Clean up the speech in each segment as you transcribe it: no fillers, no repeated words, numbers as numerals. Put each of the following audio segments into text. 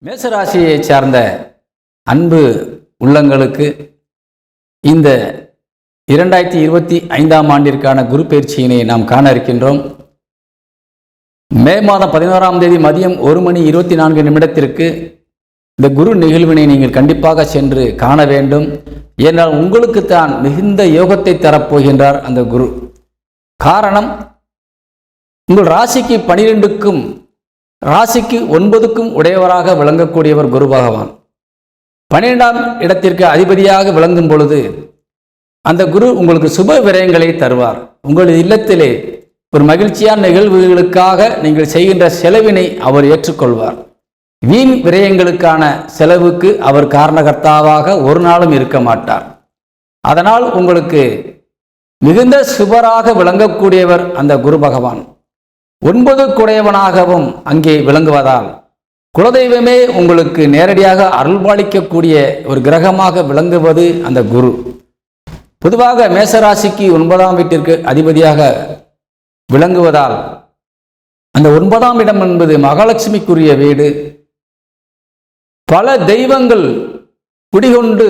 மேசராசியை சார்ந்த அன்பு உள்ளங்களுக்கு இந்த 2025ஆம் ஆண்டிற்கான குரு பயிற்சியினை நாம் காண இருக்கின்றோம். மே மாதம் 11ஆம் தேதி மதியம் 1:24 இந்த குரு நிகழ்வினை நீங்கள் கண்டிப்பாக சென்று காண வேண்டும். ஏனால் உங்களுக்கு தான் மிகுந்த யோகத்தை தரப்போகின்றார் அந்த குரு. காரணம், உங்கள் ராசிக்கு 12க்கும் ராசிக்கு 9க்கும் உடையவராக விளங்கக்கூடியவர் குரு பகவான். 12ஆம் இடத்திற்கு அதிபதியாக விளங்கும் பொழுது அந்த குரு உங்களுக்கு சுப விரயங்களை தருவார். உங்கள் இல்லத்திலே ஒரு மகிழ்ச்சியான நிகழ்வுகளுக்காக நீங்கள் செய்கின்ற செலவினை அவர் ஏற்றுக்கொள்வார். வீண் விரயங்களுக்கான செலவுக்கு அவர் காரணகர்த்தாவாக ஒரு நாளும் இருக்க மாட்டார். அதனால் உங்களுக்கு மிகுந்த சுபராக விளங்கக்கூடியவர் அந்த குரு பகவான். 9 குடையவனாகவும் அங்கே விளங்குவதால் குலதெய்வமே உங்களுக்கு நேரடியாக அருள்பாலிக்கக்கூடிய ஒரு கிரகமாக விளங்குவது அந்த குரு. பொதுவாக மேசராசிக்கு 9ஆம் வீட்டிற்கு அதிபதியாக விளங்குவதால் அந்த 9ஆம் இடம் என்பது மகாலட்சுமிக்குரிய வீடு. பல தெய்வங்கள் குடிகொண்டு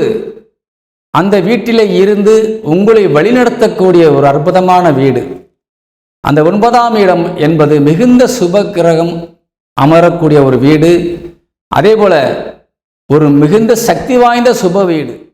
அந்த வீட்டிலே இருந்து உங்களை வழிநடத்தக்கூடிய ஒரு அற்புதமான வீடு. அந்த 9ஆம் இடம் என்பது மிகுந்த சுப கிரகம் அமரக்கூடிய ஒரு வீடு. அதே போல ஒரு மிகுந்த சக்தி வாய்ந்த சுப வீடு.